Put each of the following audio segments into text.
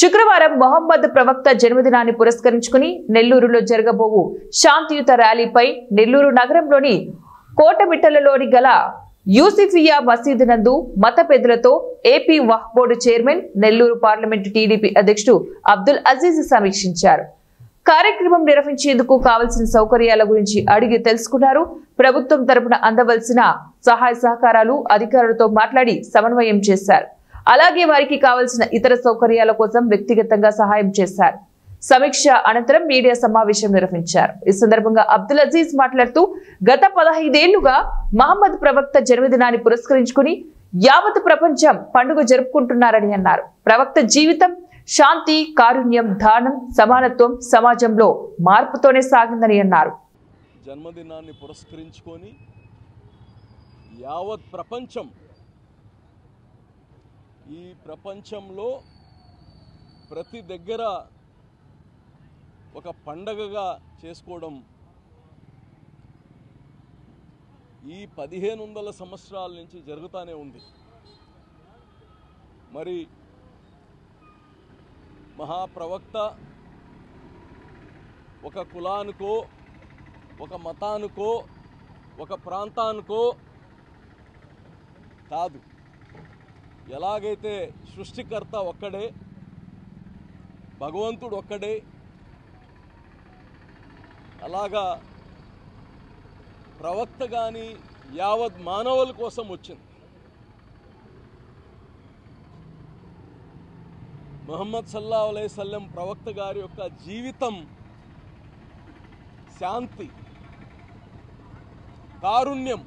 శుక్రవారం మొహమ్మద్ ప్రవక్త జన్మదినాన్ని పురస్కరించుకుని నెల్లూరులో జరగబోవు శాంతియుత ర్యాలీపై నెల్లూరు నగరంలోని కోటమిట్టలలోని గల యూసిఫియా మసీదు నందు మత పెద్దలతో ఏపీ వక్ఫ్ board chairman Nellore parliament TDP అధ్యక్షుడు అబ్దుల్ అజీజ్ సమీక్షించారు. కార్యక్రమం నిర్వహించేందుకు కావాల్సిన సౌకర్యాల గురించి అడిగి తెలుసుకున్నారు. ప్రభుత్వం తరపున అందవలసిన సహాయ సహకారాలు అధికారులతో మాట్లాడి సమన్వయం చేశారు. అలాగే వారికి కావాల్సిన ఇతర సౌకర్యాల కోసం వ్యక్తిగతంగా సహాయం చేశారు. సమీక్ష అనంతరం మీడియా సమావేశం నిర్వహించారు. ఈ సందర్భంగా అబ్దుల్ అజీజ్ మాట్లాడుతూ గత 15 ఏళ్లుగా మహమ్మద్ ప్రవక్త జన్మదినాన్ని పురస్కరించుకుని యావత్ ప్రపంచం పండుగ జరుపుకుంటున్నారని అన్నారు. ప్రవక్త జీవితం శాంతి, కారుణ్యం, దానం, సమానత్వం సమాజంలో మార్పుతోనే సాగిందని అన్నారు. జన్మదినాన్ని పురస్కరించుకొని యావత్ ప్రపంచం ఈ ప్రపంచంలో ప్రతి దగ్గర ఒక పండగగా చేసుకోవడం ఈ 1500 సంవత్సరాల నుంచి జరుగుతూనే ఉంది. మరి మహాప్రవక్త ఒక కులానికో, ఒక మతానికో, ఒక ప్రాంతానికో కాదు. ఎలాగైతే సృష్టికర్త ఒక్కడే, భగవంతుడు ఒక్కడే, అలాగా ప్రవక్త కానీ యావత్ మానవుల కోసం వచ్చింది. ముహమ్మద్ సల్లల్లాహు అలైహి వసల్లం ప్రవక్త గారి యొక్క జీవితం శాంతి, కారుణ్యం,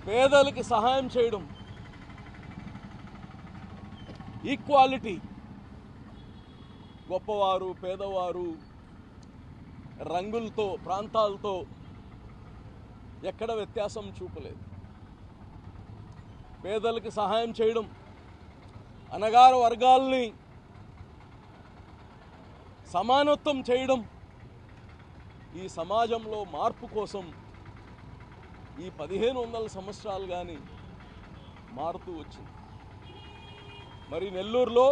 పేదలకి సహాయం చేయడం, ఈక్వాలిటీ, గొప్పవారు పేదవారు రంగులతో ప్రాంతాలతో ఎక్కడ వ్యత్యాసం చూపలేదు. పేదలకి సహాయం చేయడం, అణగారు వర్గాల్ని సమానత్వం చేయడం, ఈ సమాజంలో మార్పు కోసం ఈ 1500 సంవత్సరాలు కానీ మారుతూ వచ్చింది. మరి నెల్లూరులో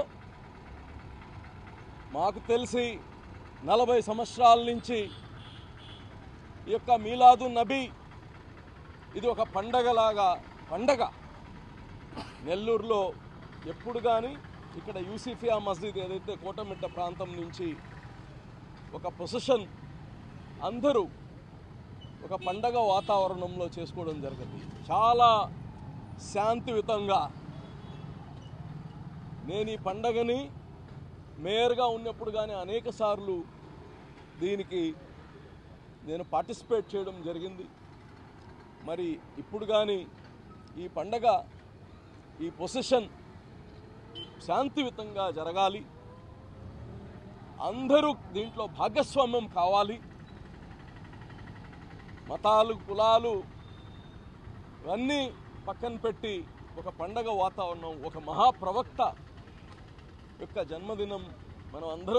మాకు తెలిసి 40 సంవత్సరాల నుంచి ఈ యొక్క మీలాదు నబీ ఇది ఒక పండగ నెల్లూరులో ఎప్పుడు కానీ ఇక్కడ యూసిఫియా మస్జిద్ ఏదైతే కోటమిట్ట ప్రాంతం నుంచి ఒక పొజిషన్ అందరూ ఒక పండగ వాతావరణంలో చేసుకోవడం జరిగింది. చాలా శాంతియుతంగా. నేను ఈ పండగని మేయర్గా ఉన్నప్పుడు కానీ అనేక సార్లు దీనికి నేను పార్టిసిపేట్ చేయడం జరిగింది. మరి ఇప్పుడు కానీ ఈ పండగ, ఈ పొజిషన్ శాంతియుతంగా జరగాలి, అందరూ దీంట్లో భాగస్వామ్యం కావాలి. మతాలు, కులాలు ఇవన్నీ పక్కన పెట్టి ఒక పండగ వాతావరణం, ఒక మహాప్రవక్త యొక్క జన్మదినం మనం అందరం